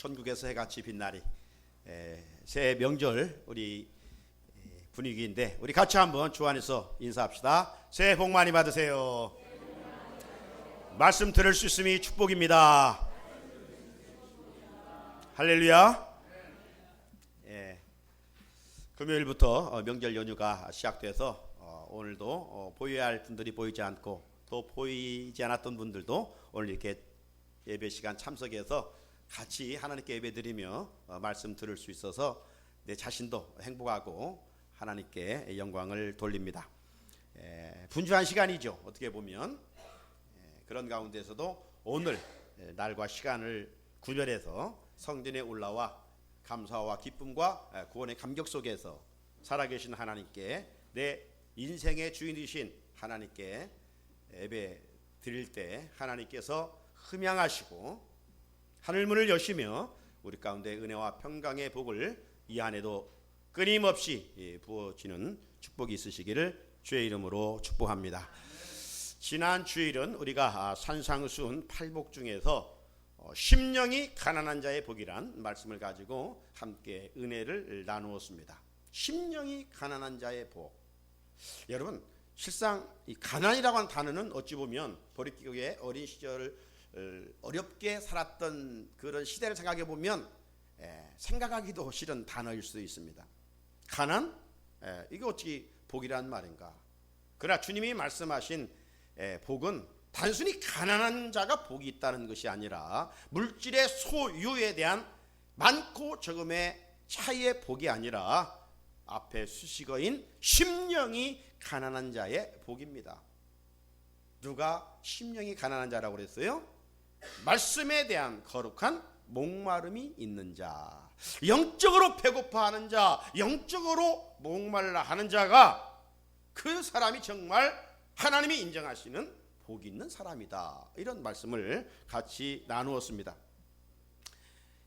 천국에서 해같이 빛나리 새해 명절 우리 분위기인데 우리 같이 한번 주 안에서 인사합시다. 새해 복 많이 받으세요. 말씀 들을 수 있음이 축복입니다. 할렐루야. 금요일부터 명절 연휴가 시작돼서 오늘도 보여야 할 분들이 보이지 않고 또 보이지 않았던 분들도 오늘 이렇게 예배 시간 참석해서 같이 하나님께 예배 드리며 말씀 들을 수 있어서 내 자신도 행복하고 하나님께 영광을 돌립니다. 분주한 시간이죠. 어떻게 보면 그런 가운데서도 오늘 날과 시간을 구별해서 성전에 올라와 감사와 기쁨과 구원의 감격 속에서 살아계신 하나님께 내 인생의 주인이신 하나님께 예배 드릴 때 하나님께서 흠양하시고 하늘문을 여시며 우리 가운데 은혜와 평강의 복을 이 안에도 끊임없이 부어지는 축복이 있으시기를 주의 이름으로 축복합니다. 지난 주일은 우리가 산상수훈 8복 중에서 심령이 가난한 자의 복이란 말씀을 가지고 함께 은혜를 나누었습니다. 심령이 가난한 자의 복. 여러분 실상 이 가난이라고 하는 단어는 어찌 보면 보릿기국의 어린 시절을 어렵게 살았던 그런 시대를 생각해 보면 생각하기도 싫은 단어일 수 있습니다. 가난? 이게 어찌 복이란 말인가? 그러나 주님이 말씀하신 복은 단순히 가난한 자가 복이 있다는 것이 아니라 물질의 소유에 대한 많고 적음의 차이의 복이 아니라 앞에 수식어인 심령이 가난한 자의 복입니다. 누가 심령이 가난한 자라고 그랬어요? 말씀에 대한 거룩한 목마름이 있는 자, 영적으로 배고파하는 자, 영적으로 목말라 하는 자가 그 사람이 정말 하나님이 인정하시는 복이 있는 사람이다. 이런 말씀을 같이 나누었습니다.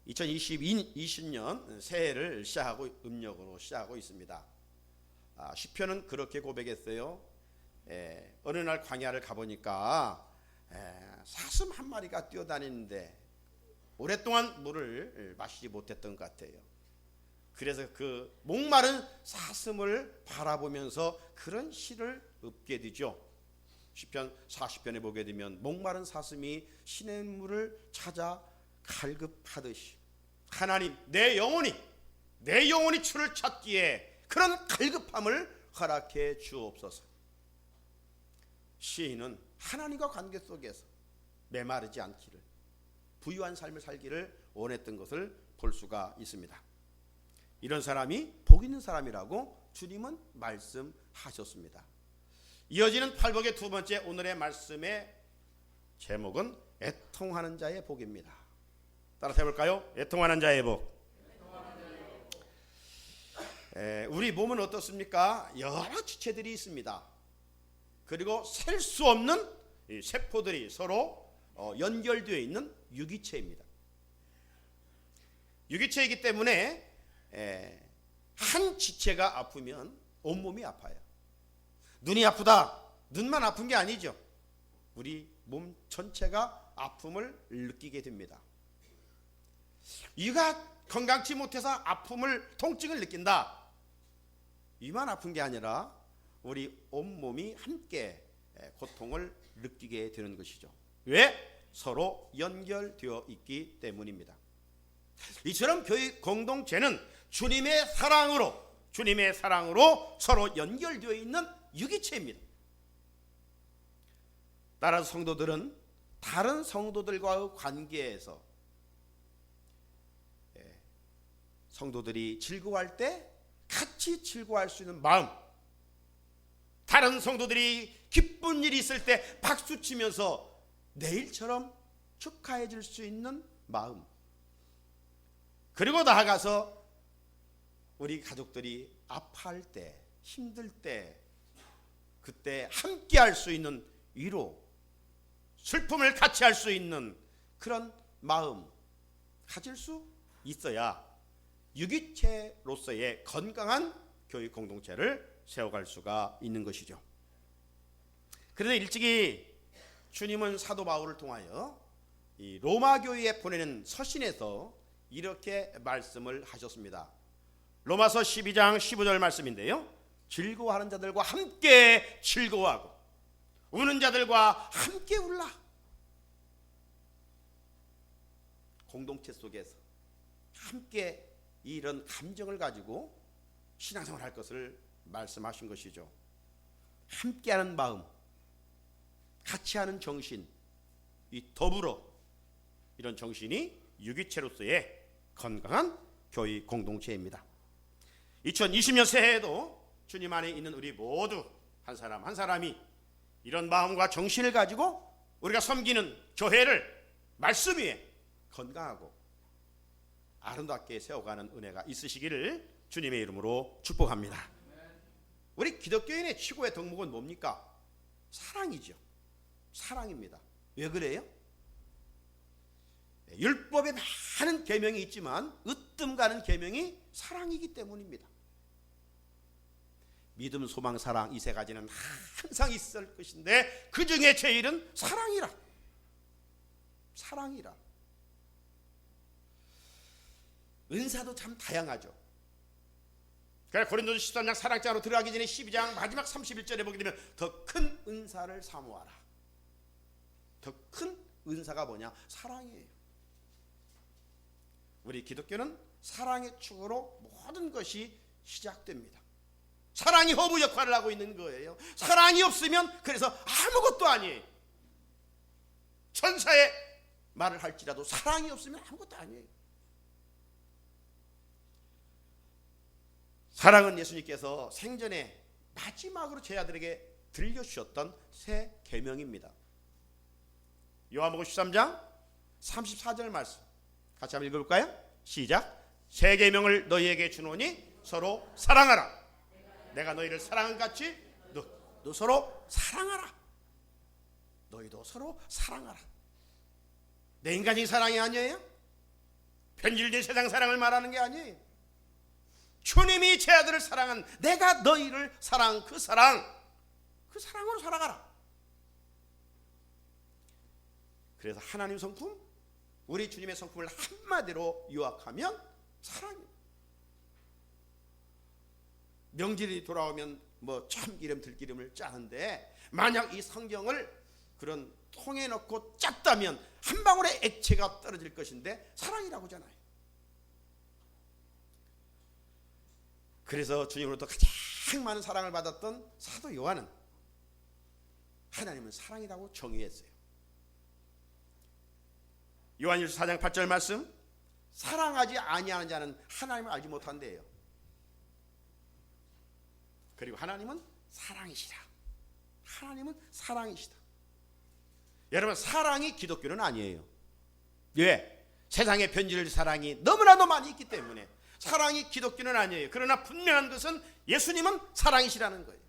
2020년 새해를 시작하고 음력으로 시작하고 있습니다. 시편은 그렇게 고백했어요. 어느 날 광야를 가보니까 사슴 한 마리가 뛰어다니는데 오랫동안 물을 마시지 못했던 것 같아요. 그래서 그 목마른 사슴을 바라보면서 그런 시를 읊게 되죠. 시편 40편에 보게 되면 목마른 사슴이 시냇물을 찾아 갈급하듯이 하나님 내 영혼이 주를 찾기에 그런 갈급함을 허락해 주옵소서. 시인은 하나님과 관계 속에서 메마르지 않기를 부유한 삶을 살기를 원했던 것을 볼 수가 있습니다. 이런 사람이 복 있는 사람이라고 주님은 말씀하셨습니다. 이어지는 8복의 두 번째 오늘의 말씀의 제목은 애통하는 자의 복입니다. 따라서 해볼까요? 애통하는 자의 복. 우리 몸은 어떻습니까? 여러 지체들이 있습니다. 그리고 셀 수 없는 세포들이 서로 연결되어 있는 유기체입니다. 유기체이기 때문에 한 지체가 아프면 온몸이 아파요. 눈이 아프다. 눈만 아픈 게 아니죠. 우리 몸 전체가 아픔을 느끼게 됩니다. 이가 건강치 못해서 통증을 느낀다. 이만 아픈 게 아니라 우리 온몸이 함께 고통을 느끼게 되는 것이죠. 왜? 서로 연결되어 있기 때문입니다. 이처럼 교회 공동체는 주님의 사랑으로 서로 연결되어 있는 유기체입니다. 따라서 성도들은 다른 성도들과의 관계에서 성도들이 즐거워할 때 같이 즐거워할 수 있는 마음, 다른 성도들이 기쁜 일이 있을 때 박수치면서 내일처럼 축하해 줄 수 있는 마음, 그리고 나아가서 우리 가족들이 아파할 때, 힘들 때 그때 함께 할 수 있는 위로, 슬픔을 같이 할 수 있는 그런 마음 가질 수 있어야 유기체로서의 건강한 교육 공동체를 세워갈 수가 있는 것이죠. 그런데 일찍이 주님은 사도 바울을 통하여 이 로마 교회에 보내는 서신에서 이렇게 말씀을 하셨습니다. 로마서 12장 15절 말씀인데요. 즐거워하는 자들과 함께 즐거워하고 우는 자들과 함께 울라. 공동체 속에서 함께 이런 감정을 가지고 신앙생활 할 것을 말씀하신 것이죠. 함께하는 마음, 같이 하는 정신, 이 더불어 이런 정신이 유기체로서의 건강한 교회 공동체입니다. 2020년 새해에도 주님 안에 있는 우리 모두 한 사람 한 사람이 이런 마음과 정신을 가지고 우리가 섬기는 교회를 말씀 위에 건강하고 아름답게 세워가는 은혜가 있으시기를 주님의 이름으로 축복합니다. 우리 기독교인의 최고의 덕목은 뭡니까? 사랑이죠. 사랑입니다. 왜 그래요? 율법에 많은 계명이 있지만 으뜸 가는 계명이 사랑이기 때문입니다. 믿음, 소망, 사랑 이 세 가지는 항상 있을 것인데 그 중에 제일은 사랑이라. 사랑이라. 은사도 참 다양하죠. 그래서 고린도서 13장 사랑장으로 들어가기 전에 12장 마지막 31절에 보게 되면 더 큰 은사를 사모하라. 더 큰 은사가 뭐냐? 사랑이에요. 우리 기독교는 사랑의 축으로 모든 것이 시작됩니다. 사랑이 허브 역할을 하고 있는 거예요. 사랑이 없으면 그래서 아무것도 아니에요. 천사의 말을 할지라도 사랑이 없으면 아무것도 아니에요. 사랑은 예수님께서 생전에 마지막으로 제 아들에게 들려주셨던 새 계명입니다. 요한복음 13장 34절 말씀 같이 한번 읽어볼까요? 시작. 새 계명을 너희에게 주노니 서로 사랑하라. 내가 너희를 사랑한 같이 너 서로 사랑하라. 너희도 서로 사랑하라. 내 인간적인 사랑이 아니에요. 편질된 세상 사랑을 말하는 게 아니에요. 주님이 제 아들을 사랑한 내가 너희를 사랑한 그 사랑으로 살아가라. 그래서 하나님 성품, 우리 주님의 성품을 한마디로 요약하면 사랑입니다. 명절이 돌아오면 뭐 참기름 들기름을 짜는데 만약 이 성경을 그런 통에 넣고 짰다면 한 방울의 액체가 떨어질 것인데 사랑이라고 하잖아요. 그래서 주님으로부터 가장 많은 사랑을 받았던 사도 요한은 하나님은 사랑이라고 정의했어요. 요한일서 4장 8절 말씀, 사랑하지 아니하는 자는 하나님을 알지 못한대요. 그리고 하나님은 사랑이시라. 하나님은 사랑이시다. 여러분, 사랑이 기독교는 아니에요. 왜? 세상에 변질 사랑이 너무나도 많이 있기 때문에 사랑이 기독교는 아니에요. 그러나 분명한 것은 예수님은 사랑이시라는 거예요.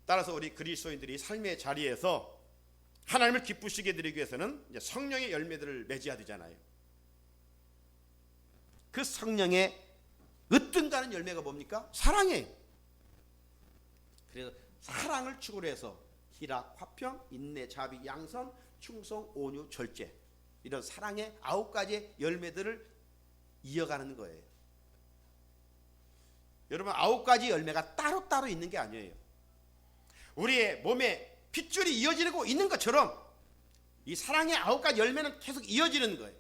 따라서 우리 그리스도인들이 삶의 자리에서 하나님을 기쁘시게 드리기 위해서는 이제 성령의 열매들을 맺어야 되잖아요. 그 성령의 으뜸가는 열매가 뭡니까? 사랑이에요. 그래서 사랑을 축으로 해서 희락, 화평, 인내, 자비, 양선, 충성, 온유, 절제, 이런 사랑의 9가지의 열매들을 이어가는 거예요. 여러분, 9가지 열매가 따로따로 있는 게 아니에요. 우리의 몸에 핏줄이 이어지고 있는 것처럼 이 사랑의 9가지 열매는 계속 이어지는 거예요.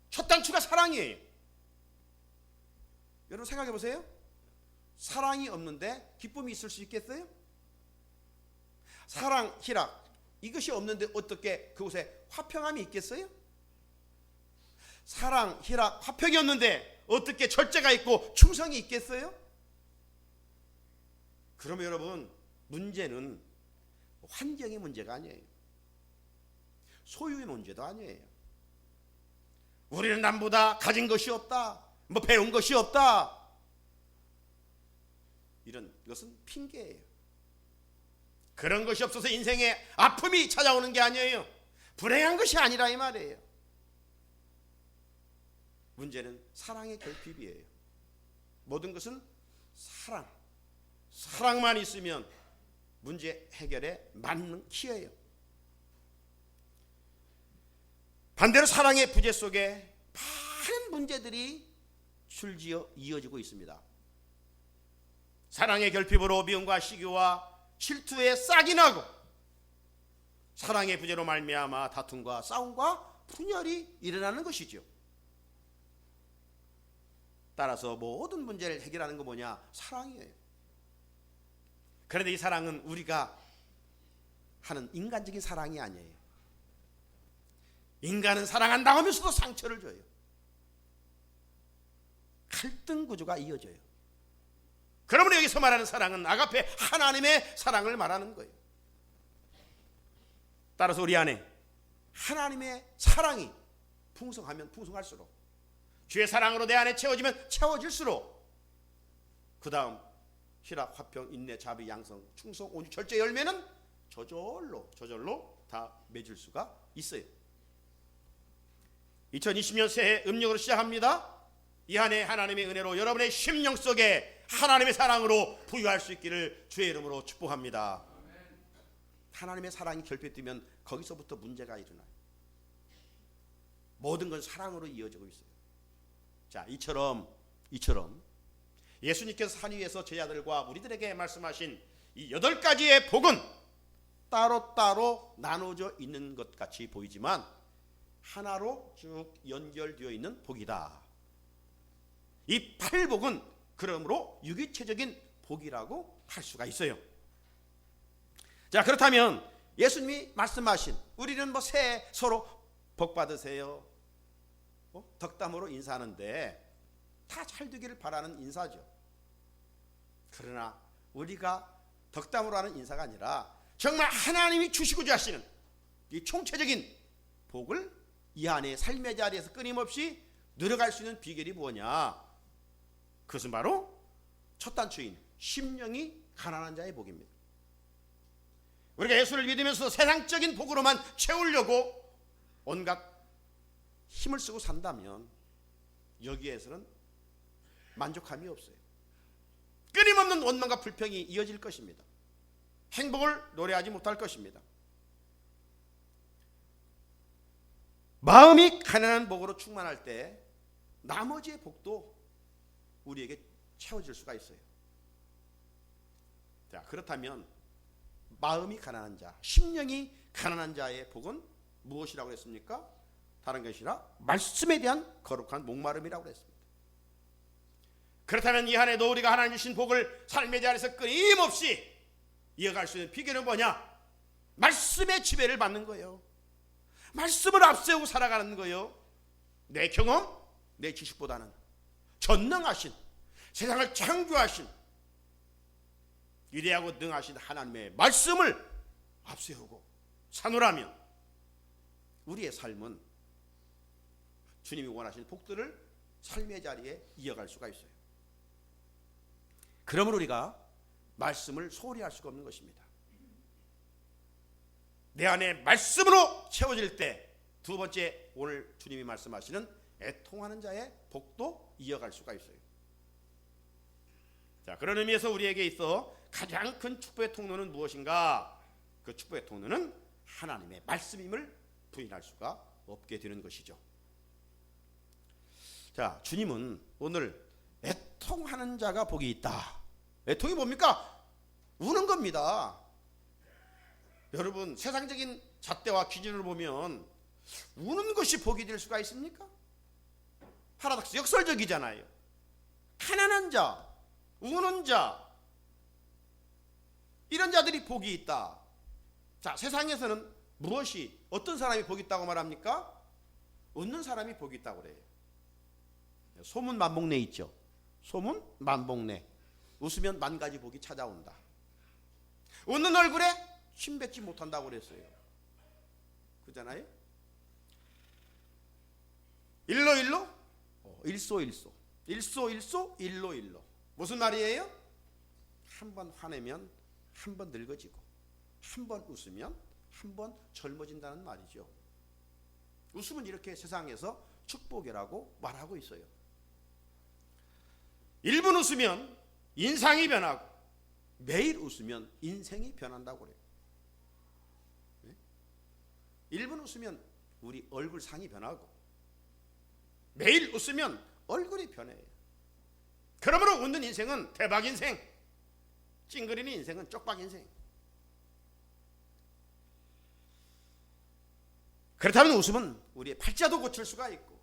첫 단추가 사랑이에요. 여러분 생각해 보세요. 사랑이 없는데 기쁨이 있을 수 있겠어요? 사랑, 희락 이것이 없는데 어떻게 그곳에 화평함이 있겠어요? 사랑, 희락, 화평이 없는데 어떻게 절제가 있고 충성이 있겠어요? 그러면 여러분, 문제는 환경의 문제가 아니에요. 소유의 문제도 아니에요. 우리는 남보다 가진 것이 없다, 뭐 배운 것이 없다, 이런 것은 핑계예요. 그런 것이 없어서 인생에 아픔이 찾아오는 게 아니에요. 불행한 것이 아니라 이 말이에요. 문제는 사랑의 결핍이에요. 모든 것은 사랑만 있으면 문제 해결에 맞는 키예요. 반대로 사랑의 부재 속에 많은 문제들이 줄지어 이어지고 있습니다. 사랑의 결핍으로 미움과 시기와 질투에 싹이 나고, 사랑의 부재로 말미암아 다툼과 싸움과 분열이 일어나는 것이죠. 따라서 모든 문제를 해결하는 거 뭐냐? 사랑이에요. 그런데 이 사랑은 우리가 하는 인간적인 사랑이 아니에요. 인간은 사랑한다고 하면서도 상처를 줘요. 갈등 구조가 이어져요. 그러므로 여기서 말하는 사랑은 아가페, 하나님의 사랑을 말하는 거예요. 따라서 우리 안에 하나님의 사랑이 풍성하면 풍성할수록, 주의 사랑으로 내 안에 채워지면 채워질수록, 그 다음 희락, 화평, 인내, 자비, 양성, 충성, 온유, 절제 열매는 저절로 다 맺을 수가 있어요. 2020년 새해 음력으로 시작합니다. 이 한 해 하나님의 은혜로 여러분의 심령 속에 하나님의 사랑으로 부유할 수 있기를 주의 이름으로 축복합니다. 하나님의 사랑이 결핍되면 거기서부터 문제가 일어나요. 모든 건 사랑으로 이어지고 있어요. 자, 이처럼 예수님께서 산 위에서 제자들과 우리들에게 말씀하신 이 8가지의 복은 따로따로 나눠져 있는 것 같이 보이지만 하나로 쭉 연결되어 있는 복이다. 이 8복은 그러므로 유기체적인 복이라고 할 수가 있어요. 자, 그렇다면 예수님이 말씀하신, 우리는 뭐 새해 서로 복 받으세요, 덕담으로 인사하는데 다 잘 되기를 바라는 인사죠. 그러나 우리가 덕담으로 하는 인사가 아니라 정말 하나님이 주시고자 하시는 이 총체적인 복을 이 안에 삶의 자리에서 끊임없이 늘어갈 수 있는 비결이 뭐냐? 그것은 바로 첫 단추인 심령이 가난한 자의 복입니다. 우리가 예수를 믿으면서 세상적인 복으로만 채우려고 온갖 힘을 쓰고 산다면 여기에서는 만족함이 없어요. 끊임없는 원망과 불평이 이어질 것입니다. 행복을 노래하지 못할 것입니다. 마음이 가난한 복으로 충만할 때 나머지의 복도 우리에게 채워질 수가 있어요. 자, 그렇다면 마음이 가난한 자, 심령이 가난한 자의 복은 무엇이라고 했습니까? 다른 것이 아니라 말씀에 대한 거룩한 목마름이라고 했습니다. 그렇다면 이 한 해도 우리가 하나님 주신 복을 삶의 자리에서 끊임없이 이어갈 수 있는 비결은 뭐냐? 말씀의 지배를 받는 거예요. 말씀을 앞세우고 살아가는 거예요. 내 경험, 내 지식보다는 전능하신, 세상을 창조하신, 위대하고 능하신 하나님의 말씀을 앞세우고 사노라면 우리의 삶은 주님이 원하시는 복들을 삶의 자리에 이어갈 수가 있어요. 그러므로 우리가 말씀을 소홀히 할 수가 없는 것입니다. 내 안에 말씀으로 채워질 때 두 번째, 오늘 주님이 말씀하시는 애통하는 자의 복도 이어갈 수가 있어요. 자, 그런 의미에서 우리에게 있어 가장 큰 축복의 통로는 무엇인가? 그 축복의 통로는 하나님의 말씀임을 부인할 수가 없게 되는 것이죠. 자, 주님은 오늘 애통하는 자가 복이 있다. 애통이 뭡니까? 우는 겁니다. 여러분, 세상적인 잣대와 기준으로 보면 우는 것이 복이 될 수가 있습니까? 파라독스, 역설적이잖아요. 가난한 자, 우는 자, 이런 자들이 복이 있다. 자, 세상에서는 무엇이, 어떤 사람이 복이 있다고 말합니까? 웃는 사람이 복이 있다고 그래요. 소문 만복내 있죠. 소문 만복내. 웃으면 만 가지 복이 찾아온다. 웃는 얼굴에 침 뱉지 못한다고 그랬어요. 그잖아요. 일로 일소일소, 일로 무슨 말이에요? 한 번 화내면 한 번 늙어지고, 한 번 웃으면 한 번 젊어진다는 말이죠. 웃음은 이렇게 세상에서 축복이라고 말하고 있어요. 1분 웃으면 인상이 변하고 매일 웃으면 인생이 변한다고 그래요. 1분 웃으면 우리 얼굴상이 변하고 매일 웃으면 얼굴이 변해요. 그러므로 웃는 인생은 대박 인생, 찡그리는 인생은 쪽박 인생. 그렇다면 웃음은 우리의 팔자도 고칠 수가 있고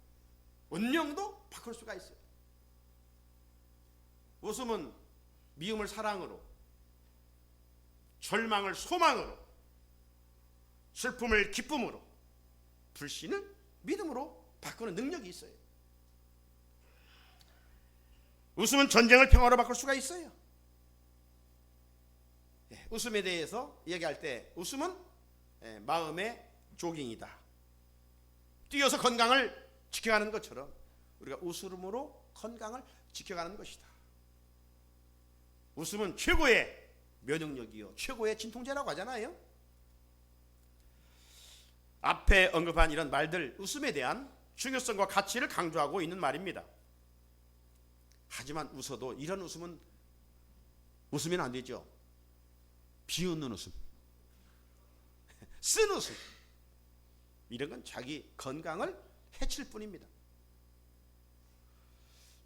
운명도 바꿀 수가 있어요. 웃음은 미움을 사랑으로, 절망을 소망으로, 슬픔을 기쁨으로, 불신을 믿음으로 바꾸는 능력이 있어요. 웃음은 전쟁을 평화로 바꿀 수가 있어요. 웃음에 대해서 얘기할 때 웃음은 마음의 조깅이다. 뛰어서 건강을 지켜가는 것처럼 우리가 웃음으로 건강을 지켜가는 것이다. 웃음은 최고의 면역력이요 최고의 진통제라고 하잖아요. 앞에 언급한 이런 말들, 웃음에 대한 중요성과 가치를 강조하고 있는 말입니다. 하지만 웃어도 이런 웃음은 웃으면 안 되죠. 비웃는 웃음, 쓴 웃음, 이런 건 자기 건강을 해칠 뿐입니다.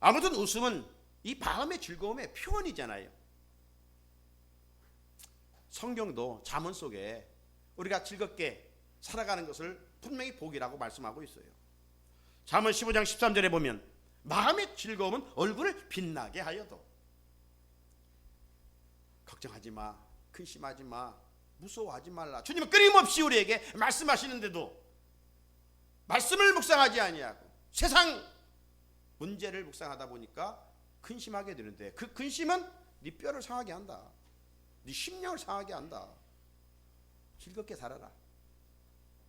아무튼 웃음은 이 마음의 즐거움의 표현이잖아요. 성경도 잠언 속에 우리가 즐겁게 살아가는 것을 분명히 복이라고 말씀하고 있어요. 잠언 15장 13절에 보면 마음의 즐거움은 얼굴을 빛나게 하여도 걱정하지 마, 근심하지 마, 무서워하지 말라. 주님은 끊임없이 우리에게 말씀하시는데도 말씀을 묵상하지 아니하고 세상 문제를 묵상하다 보니까 근심하게 되는데, 그 근심은 네 뼈를 상하게 한다. 네 심령을 상하게 한다. 즐겁게 살아라.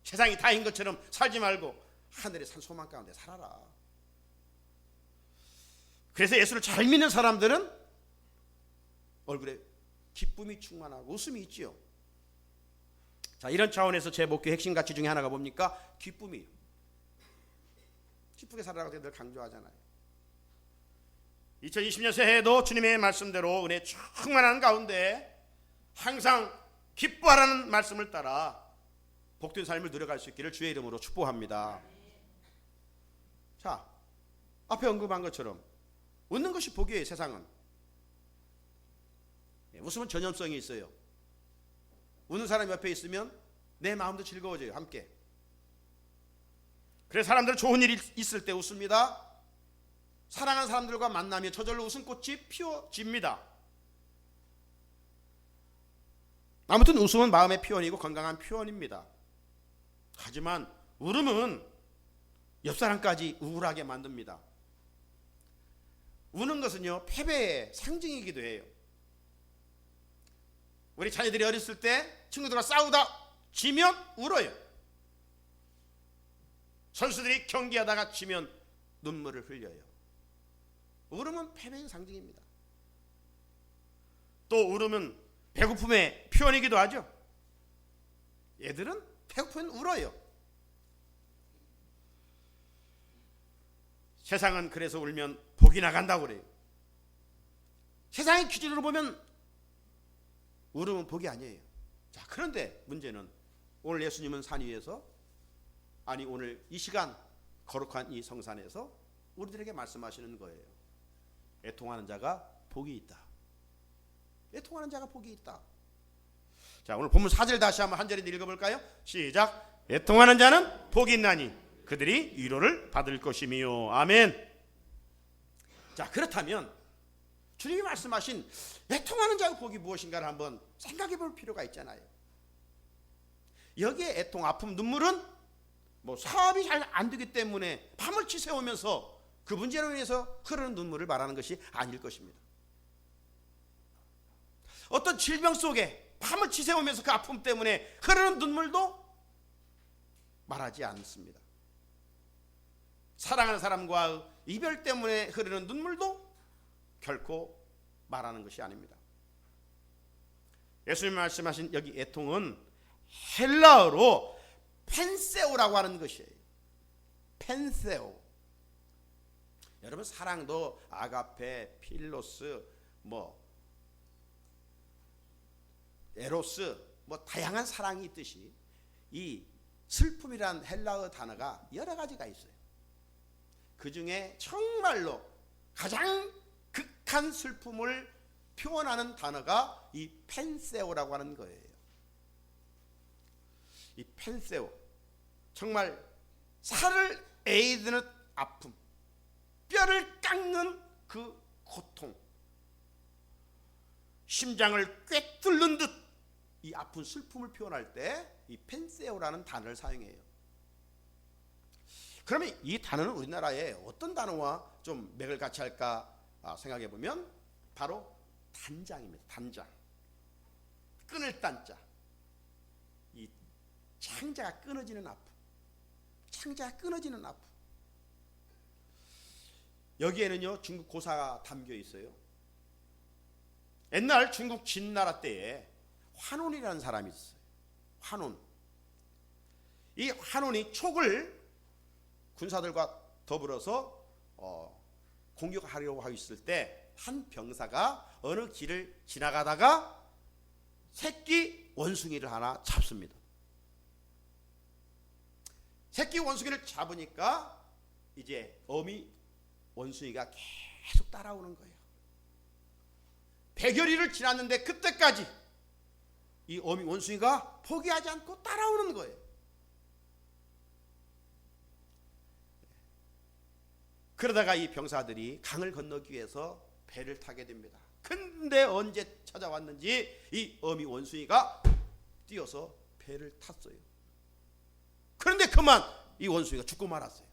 세상이 다인 것처럼 살지 말고 하늘의 산 소망 가운데 살아라. 그래서 예수를 잘 믿는 사람들은 얼굴에 기쁨이 충만하고 웃음이 있지요. 자, 이런 차원에서 제 목회 핵심 가치 중에 하나가 뭡니까? 기쁨이에요. 기쁘게 살아라고 늘 강조하잖아요. 2020년 새해에도 주님의 말씀대로 은혜 충만한 가운데 항상 기뻐하라는 말씀을 따라 복된 삶을 누려갈 수 있기를 주의 이름으로 축복합니다. 자, 앞에 언급한 것처럼 웃는 것이 복이에요. 세상은 웃음은 전염성이 있어요. 웃는 사람이 옆에 있으면 내 마음도 즐거워져요. 함께. 그래서 사람들은 좋은 일이 있을 때 웃습니다. 사랑하는 사람들과 만나면 저절로 웃음꽃이 피어집니다. 아무튼 웃음은 마음의 표현이고 건강한 표현입니다. 하지만 울음은 옆 사람까지 우울하게 만듭니다. 우는 것은요 패배의 상징이기도 해요. 우리 자녀들이 어렸을 때 친구들과 싸우다 지면 울어요. 선수들이 경기하다가 지면 눈물을 흘려요. 울음은 패배의 상징입니다. 또 울음은 배고픔의 표현이기도 하죠. 얘들은 배고프면 울어요. 세상은 그래서 울면 복이 나간다고 그래요. 세상의 기준으로 보면 울음은 복이 아니에요. 자, 그런데 문제는 오늘 예수님은 산 위에서, 아니 오늘 이 시간 거룩한 이 성산에서 우리들에게 말씀하시는 거예요. 애통하는 자가 복이 있다. 애통하는 자가 복이 있다. 자, 오늘 본문 4절 다시 한번 한 절에 읽어볼까요? 시작. 애통하는 자는 복이 있나니 그들이 위로를 받을 것이미요. 아멘. 자, 그렇다면 주님이 말씀하신 애통하는 자의 복이 무엇인가를 한번 생각해 볼 필요가 있잖아요. 여기에 애통, 아픔, 눈물은 뭐 사업이 잘 안 되기 때문에 밤을 치새우면서 그 문제로 인해서 흐르는 눈물을 말하는 것이 아닐 것입니다. 어떤 질병 속에 밤을 치새우면서 그 아픔 때문에 흐르는 눈물도 말하지 않습니다. 사랑하는 사람과 이별 때문에 흐르는 눈물도 결코 말하는 것이 아닙니다. 예수님 말씀하신 여기 애통은 헬라어로 펜세오라고 하는 것이에요. 펜세오. 여러분 사랑도 아가페, 필로스, 에로스, 다양한 사랑이 있듯이 이 슬픔이란 헬라어 단어가 여러 가지가 있어요. 그 중에 정말로 가장 극한 슬픔을 표현하는 단어가 이 펜세오라고 하는 거예요. 이 펜세오, 정말 살을 에이드는 아픔, 뼈를 깎는 그 고통, 심장을 꿰뚫는 듯 이 아픈 슬픔을 표현할 때 이 펜세오라는 단어를 사용해요. 그러면 이 단어는 우리나라에 어떤 단어와 좀 맥을 같이 할까 생각해 보면 바로 단장입니다. 단장. 끊을 단자. 이 창자가 끊어지는 아픔. 창자가 끊어지는 아픔. 여기에는요 중국 고사가 담겨 있어요. 옛날 중국 진나라 때에 환혼이라는 사람이 있어요. 환혼. 이 환혼이 촉을 군사들과 더불어서 공격하려고 하고 있을 때 한 병사가 어느 길을 지나가다가 새끼 원숭이를 하나 잡습니다. 새끼 원숭이를 잡으니까 이제 어미 원숭이가 계속 따라오는 거예요. 100여리를 지났는데 그때까지 이 어미 원숭이가 포기하지 않고 따라오는 거예요. 그러다가 이 병사들이 강을 건너기 위해서 배를 타게 됩니다. 근데 언제 찾아왔는지 이 어미 원숭이가 뛰어서 배를 탔어요. 그런데 그만 이 원숭이가 죽고 말았어요.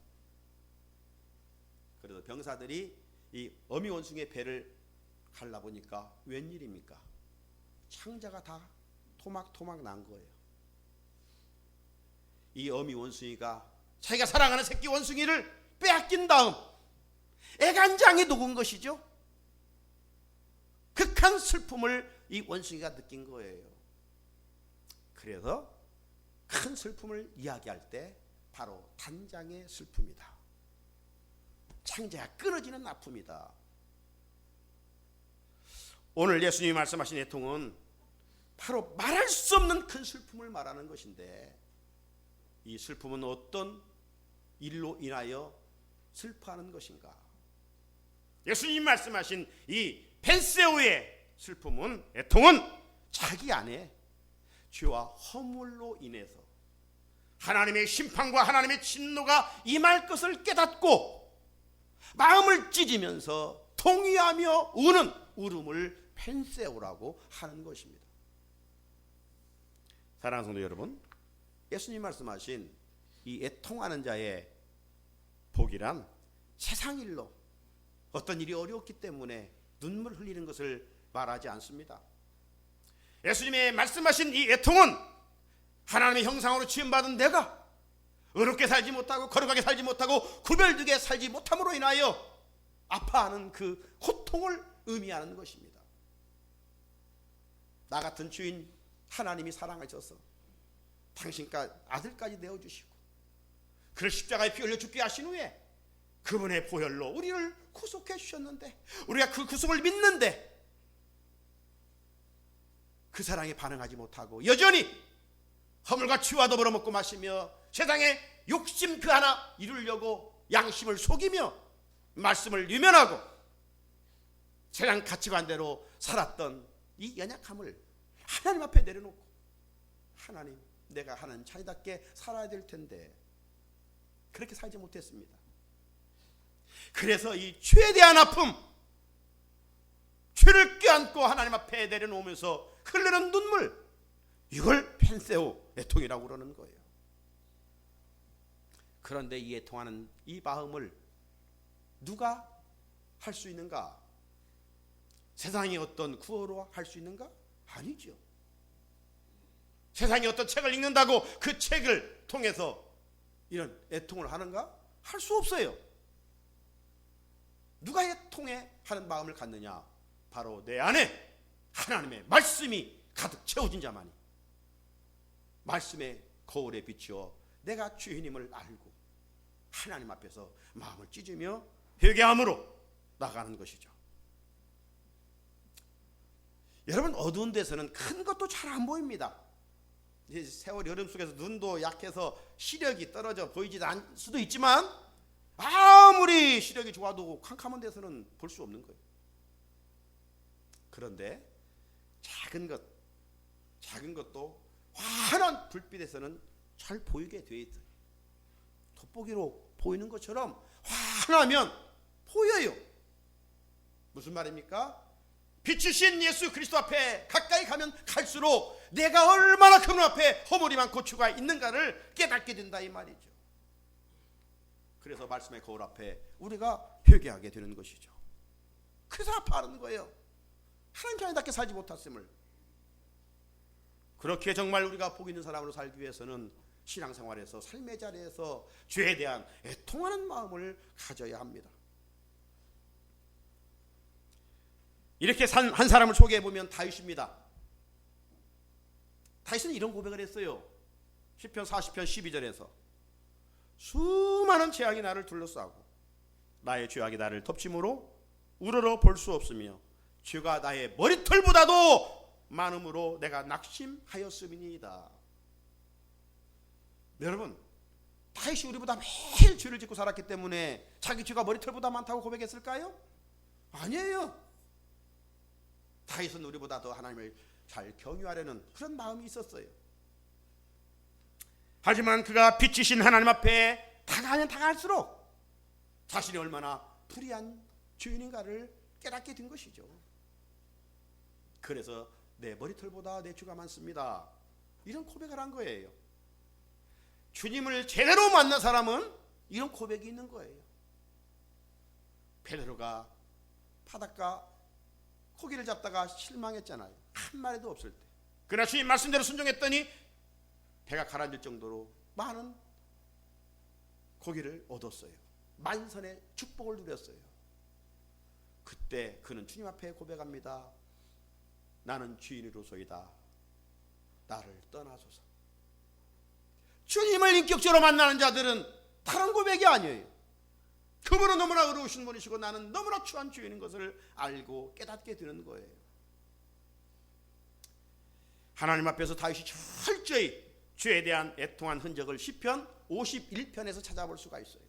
그래서 병사들이 이 어미 원숭이의 배를 갈라보니까 웬일입니까? 창자가 다 토막토막 난 거예요. 이 어미 원숭이가 자기가 사랑하는 새끼 원숭이를 빼앗긴 다음 애간장에 녹은 것이죠. 극한 슬픔을 이 원숭이가 느낀 거예요. 그래서 큰 슬픔을 이야기할 때 바로 단장의 슬픔이다. 창자가 끊어지는 아픔이다. 오늘 예수님이 말씀하신 애통은 바로 말할 수 없는 큰 슬픔을 말하는 것인데, 이 슬픔은 어떤 일로 인하여 슬퍼하는 것인가? 예수님이 말씀하신 이 펜세오의 슬픔은, 애통은 자기 안에 죄와 허물로 인해서 하나님의 심판과 하나님의 진노가 임할 것을 깨닫고 마음을 찢으면서 통회하며 우는 울음을 펜세오라고 하는 것입니다. 사랑하는 성도 여러분, 예수님 말씀하신 이 애통하는 자의 복이란 세상 일로 어떤 일이 어려웠기 때문에 눈물 흘리는 것을 말하지 않습니다. 예수님의 말씀하신 이 애통은 하나님의 형상으로 지음받은 내가 의롭게 살지 못하고 거룩하게 살지 못하고 구별되게 살지 못함으로 인하여 아파하는 그 고통을 의미하는 것입니다. 나 같은 주인 하나님이 사랑하셔서 당신과 아들까지 내어주시고 그를 십자가에 피 흘려 죽게 하신 후에 그분의 보혈로 우리를 구속해 주셨는데, 우리가 그 구속을 믿는데 그 사랑에 반응하지 못하고 여전히 허물과 취와 더불어 먹고 마시며 세상에 욕심 그 하나 이루려고 양심을 속이며 말씀을 유면하고 세상 가치관대로 살았던 이 연약함을 하나님 앞에 내려놓고, 하나님, 내가 하는 자녀답게 살아야 될 텐데 그렇게 살지 못했습니다. 그래서 이 죄에 대한 아픔, 죄를 껴안고 하나님 앞에 내려놓으면서 흘리는 눈물, 이걸 펜세오 애통이라고 그러는 거예요. 그런데 이 애통하는 이 마음을 누가 할 수 있는가? 세상이 어떤 구호로 할 수 있는가? 아니죠. 세상이 어떤 책을 읽는다고 그 책을 통해서 이런 애통을 하는가? 할 수 없어요. 누가 애통해 하는 마음을 갖느냐? 바로 내 안에 하나님의 말씀이 가득 채워진 자만이 말씀의 거울에 비추어 내가 주인임을 알고 하나님 앞에서 마음을 찢으며 회개함으로 나가는 것이죠. 여러분, 어두운 데서는 큰 것도 잘 안 보입니다. 이 세월 여름 속에서 눈도 약해서 시력이 떨어져 보이지 않을 수도 있지만 아무리 시력이 좋아도 캄캄한 데서는 볼 수 없는 거예요. 그런데 작은 것도 환한 불빛에서는 잘 보이게 돼 있어요. 돋보기로 보이는 것처럼 환하면 보여요. 무슨 말입니까? 빛이신 예수 그리스도 앞에 가까이 가면 갈수록 내가 얼마나 그분 앞에 허물이 많고 죄가 있는가를 깨닫게 된다 이 말이죠. 그래서 말씀의 거울 앞에 우리가 회개하게 되는 것이죠. 그래서 아파하는 거예요. 하나님 자녀답게 살지 못했음을. 그렇게 정말 우리가 복 있는 사람으로 살기 위해서는 신앙생활에서 삶의 자리에서 죄에 대한 애통하는 마음을 가져야 합니다. 이렇게 한 사람을 소개해보면 다윗입니다. 다윗은 이런 고백을 했어요. 시편 40편 12절에서 수많은 재앙이 나를 둘러싸고 나의 죄악이 나를 덮침으로 우러러 볼 수 없으며 죄가 나의 머리털보다도 많음으로 내가 낙심하였음이니이다. 여러분, 다윗이 우리보다 매일 죄를 짓고 살았기 때문에 자기 죄가 머리털보다 많다고 고백했을까요? 아니에요. 다윗은 우리보다 더 하나님을 잘 경유하려는 그런 마음이 있었어요. 하지만 그가 빛이신 하나님 앞에 다가면 다갈수록 자신이 얼마나 불의한 죄인인가를 깨닫게 된 것이죠. 그래서 내 머리털보다 내 죄가 많습니다, 이런 고백을 한 거예요. 주님을 제대로 만난 사람은 이런 고백이 있는 거예요. 베드로가 바닷가 고기를 잡다가 실망했잖아요. 한 마리도 없을 때. 그러나 주님 말씀대로 순종했더니 배가 가라앉을 정도로 많은 고기를 얻었어요. 만선의 축복을 누렸어요. 그때 그는 주님 앞에 고백합니다. 나는 죄인으로소이다. 나를 떠나소서. 주님을 인격적으로 만나는 자들은 다른 고백이 아니에요. 그분은 너무나 의로우신 분이시고 나는 너무나 추한 죄인인 것을 알고 깨닫게 되는 거예요. 하나님 앞에서 다윗이 철저히 죄에 대한 애통한 흔적을 시편 51편에서 찾아볼 수가 있어요.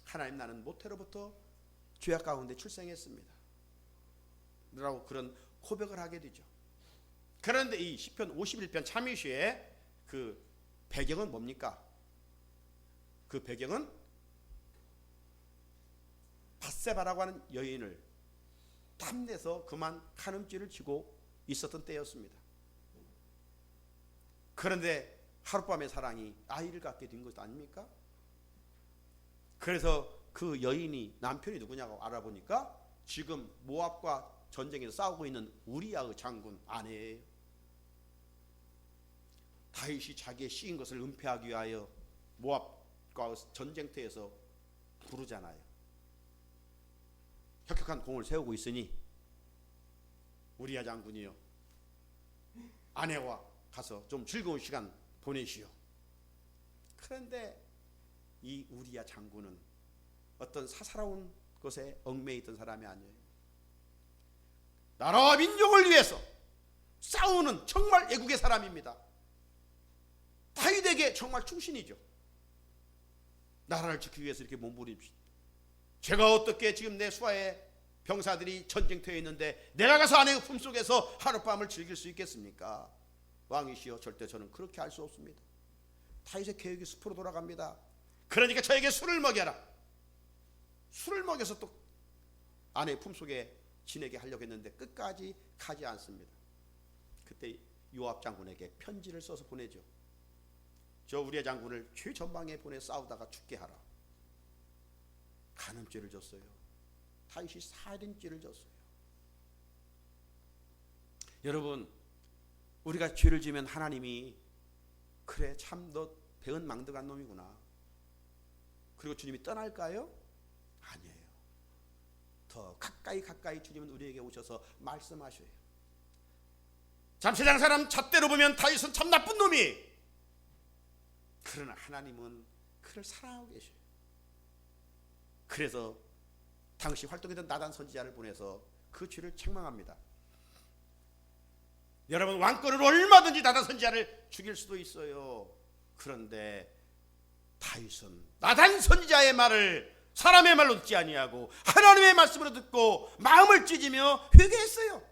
하나님, 나는 모태로부터 죄악 가운데 출생했습니다 라고 그런 고백을 하게 되죠. 그런데 이 시편 51편 참여시의 그 배경은 뭡니까? 그 배경은 밧세바라고 하는 여인을 탐내서 그만 간음죄를 지고 있었던 때였습니다. 그런데 하룻밤의 사랑이 아이를 갖게 된 것 아닙니까? 그래서 그 여인이 남편이 누구냐고 알아보니까 지금 모압과 전쟁에서 싸우고 있는 우리야의 장군 아내예요. 다윗이 자기의 시인 것을 은폐하기 위하여 모압과 전쟁터에서 부르잖아요. 혁혁한 공을 세우고 있으니 우리야 장군이요, 아내와 가서 좀 즐거운 시간 보내시오. 그런데 이 우리야 장군은 어떤 사사로운 것에 얽매여 있던 사람이 아니에요. 나라와 민족을 위해서 싸우는 정말 애국의 사람입니다. 다윗에게 정말 충신이죠. 나라를 지키기 위해서 이렇게 몸부림치죠. 제가 어떻게 지금 내 수하의 병사들이 전쟁터에 있는데 내가 가서 아내의 품속에서 하룻밤을 즐길 수 있겠습니까? 왕이시여, 절대 저는 그렇게 할 수 없습니다. 다윗의 계획이 숲으로 돌아갑니다. 그러니까 저에게 술을 먹여라. 술을 먹여서 또 아내의 품속에 지내게 하려고 했는데 끝까지 가지 않습니다. 그때 요압 장군에게 편지를 써서 보내죠. 저 우리의 장군을 최전방에 보내 싸우다가 죽게 하라. 간음죄를 졌어요. 다윗이 살인죄를 졌어요. 여러분, 우리가 죄를 지면 하나님이 그래 참 너 배은 망덕한 놈이구나, 그리고 주님이 떠날까요? 아니에요. 더 가까이 주님은 우리에게 오셔서 말씀하셔요. 참 세상 사람 잣대로 보면 다윗은 참 나쁜 놈이, 그러나 하나님은 그를 사랑하고 계셔요. 그래서 당시 활동했던 나단 선지자를 보내서 그 죄를 책망합니다. 여러분, 왕권으로 얼마든지 나단 선지자를 죽일 수도 있어요. 그런데 다윗은 나단 선지자의 말을 사람의 말로 듣지 아니하고 하나님의 말씀으로 듣고 마음을 찢으며 회개했어요.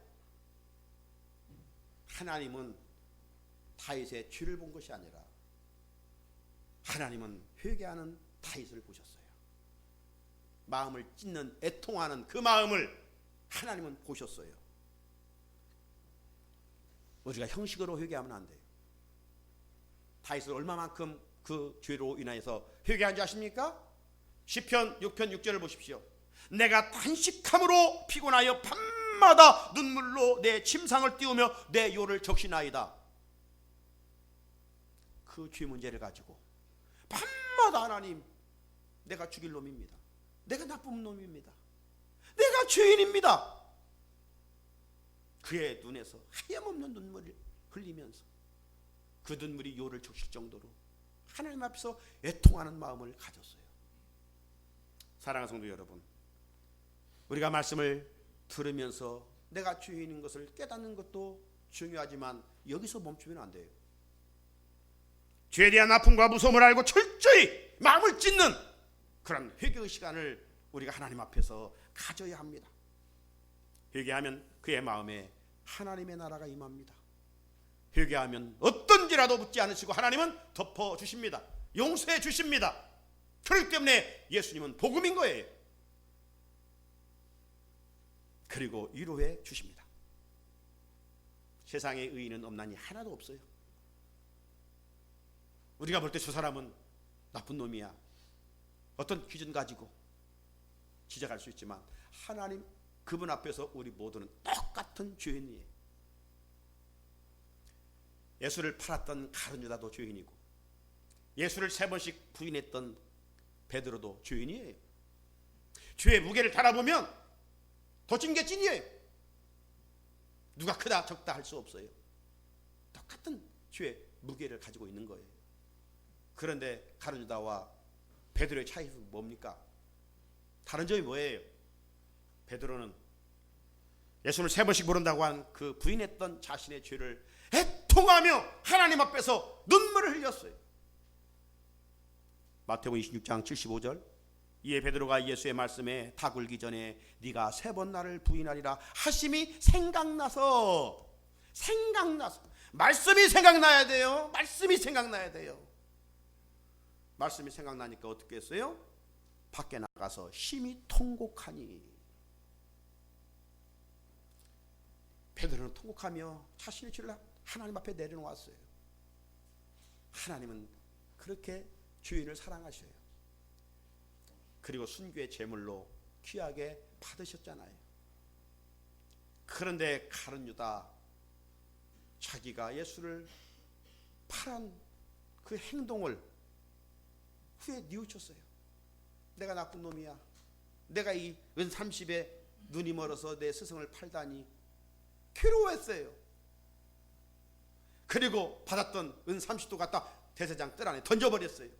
하나님은 다윗의 죄를 본 것이 아니라 하나님은 회개하는 다윗을 보셨어요. 마음을 찢는, 애통하는 그 마음을 하나님은 보셨어요. 우리가 형식으로 회개하면 안 돼요. 다윗은 얼마만큼 그 죄로 인하여서 회개한 줄 아십니까? 시편 6편 6절을 보십시오. 내가 탄식함으로 피곤하여 밤마다 눈물로 내 침상을 띄우며 내 요를 적시나이다. 그 죄 문제를 가지고 밤마다 하나님, 내가 죽일 놈입니다. 내가 나쁜 놈입니다. 내가 죄인입니다. 그의 눈에서 하염없는 눈물을 흘리면서 그 눈물이 요를 적실 정도로 하나님 앞에서 애통하는 마음을 가졌어요. 사랑하는 성도 여러분, 우리가 말씀을 들으면서 내가 죄인인 것을 깨닫는 것도 중요하지만 여기서 멈추면 안 돼요. 죄에 대한 아픔과 무서움을 알고 철저히 마음을 찢는 그런 회개의 시간을 우리가 하나님 앞에서 가져야 합니다. 회개하면 그의 마음에 하나님의 나라가 임합니다. 회개하면 어떤지라도 묻지 않으시고 하나님은 덮어주십니다. 용서해 주십니다. 그렇기 때문에 예수님은 복음인 거예요. 그리고 위로해 주십니다. 세상에 의인은 없나니 하나도 없어요. 우리가 볼 때 저 사람은 나쁜 놈이야, 어떤 기준 가지고 지적할 수 있지만 하나님 그분 앞에서 우리 모두는 똑같은 죄인이에요. 예수를 팔았던 가룟 유다도 죄인이고 예수를 3번씩 부인했던 베드로도 죄인이에요. 죄의 무게를 달아보면 더 찐 게 찐이에요. 누가 크다 적다 할 수 없어요. 똑같은 죄의 무게를 가지고 있는 거예요. 그런데 가룟 유다와 베드로의 차이는 뭡니까? 다른 점이 뭐예요? 베드로는 예수를 3번씩 부른다고 한 그 부인했던 자신의 죄를 애통하며 하나님 앞에서 눈물을 흘렸어요. 마태복음 26장 75절, 이에 베드로가 예수의 말씀에 다 굴기 전에 네가 3번 나를 부인하리라 하심이 생각나서 말씀이 생각나야 돼요. 말씀이 생각나야 돼요. 말씀이 생각나니까 어떻게 했어요? 밖에 나가서 심히 통곡하니. 베드로는 통곡하며 자신의 죄를 하나님 앞에 내려놓았어요. 하나님은 그렇게 주인을 사랑하셔요. 그리고 순교의 제물로 귀하게 받으셨잖아요. 그런데 가룟 유다, 자기가 예수를 팔은 그 행동을 후에 뉘우쳤어요. 내가 나쁜 놈이야. 내가 이 은 30에 눈이 멀어서 내 스승을 팔다니 괴로워했어요. 그리고 받았던 은 30도 갖다 대제사장 뜰 안에 던져버렸어요.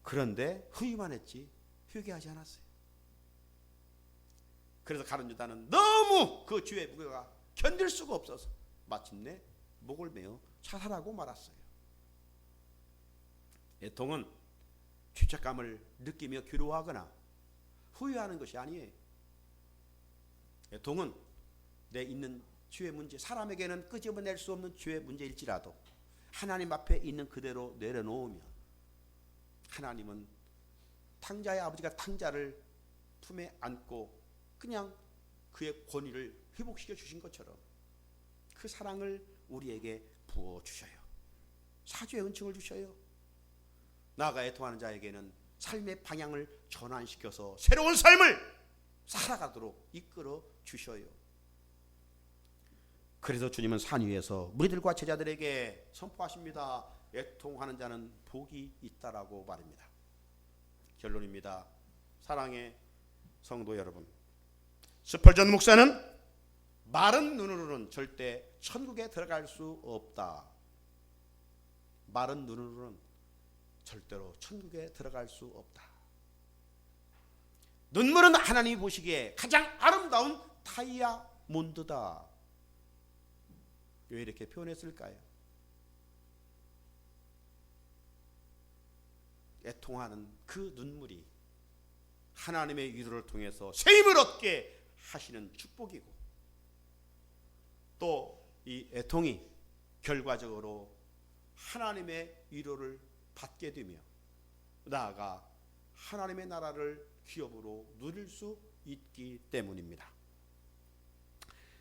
그런데 후회만 했지 회개하지 않았어요. 그래서 가룟 유다는 너무 그 죄의 무게가 견딜 수가 없어서 마침내 목을 메어 자살하고 말았어요. 애통은 죄책감을 느끼며 괴로워하거나 후회하는 것이 아니에요. 애통은 내 있는 죄의 문제, 사람에게는 끄집어낼 수 없는 죄의 문제일지라도 하나님 앞에 있는 그대로 내려놓으면 하나님은 탕자의 아버지가 탕자를 품에 안고 그냥 그의 권위를 회복시켜 주신 것처럼 그 사랑을 우리에게 부어주셔요. 사죄의 은총을 주셔요. 나아가 애통하는 자에게는 삶의 방향을 전환시켜서 새로운 삶을 살아가도록 이끌어 주셔요. 그래서 주님은 산 위에서 무리들과 제자들에게 선포하십니다. 애통하는 자는 복이 있다라고 말입니다. 결론입니다. 사랑의 성도 여러분, 스펄전 목사는 마른 눈으로는 절대 천국에 들어갈 수 없다. 마른 눈으로는 절대로 천국에 들어갈 수 없다. 눈물은 하나님이 보시기에 가장 아름다운 다이아몬드다. 왜 이렇게 표현했을까요? 애통하는 그 눈물이 하나님의 위로를 통해서 새 힘을 얻게 하시는 축복이고, 또 이 애통이 결과적으로 하나님의 위로를 받게 되며 나아가 하나님의 나라를 기업으로 누릴 수 있기 때문입니다.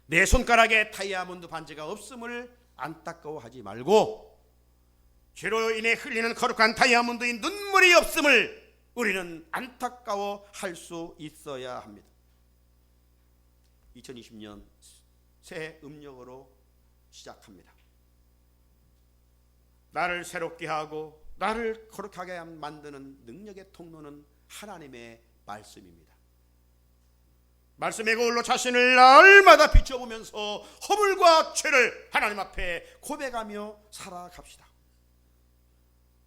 내 손가락에 다이아몬드 반지가 없음을 안타까워하지 말고, 죄로 인해 흘리는 거룩한 다이아몬드인 눈물이 없음을 우리는 안타까워할 수 있어야 합니다. 2020년 새 음력으로 시작합니다. 나를 새롭게 하고 나를 거룩하게 만드는 능력의 통로는 하나님의 말씀입니다. 말씀의 거울로 자신을 날마다 비춰보면서 허물과 죄를 하나님 앞에 고백하며 살아갑시다.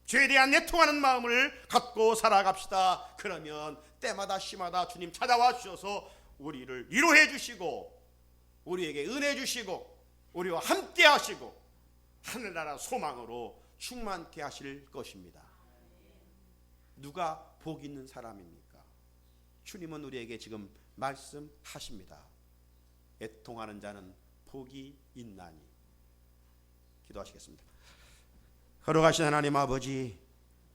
죄에 대한 애통하는 마음을 갖고 살아갑시다. 그러면 때마다 시마다 주님 찾아와 주셔서 우리를 위로해 주시고, 우리에게 은혜 주시고, 우리와 함께 하시고, 하늘나라 소망으로 충만케 하실 것입니다. 누가 복 있는 사람입니까? 주님은 우리에게 지금 말씀하십니다. 애통하는 자는 복이 있나니. 기도하시겠습니다. 거룩하신 하나님 아버지,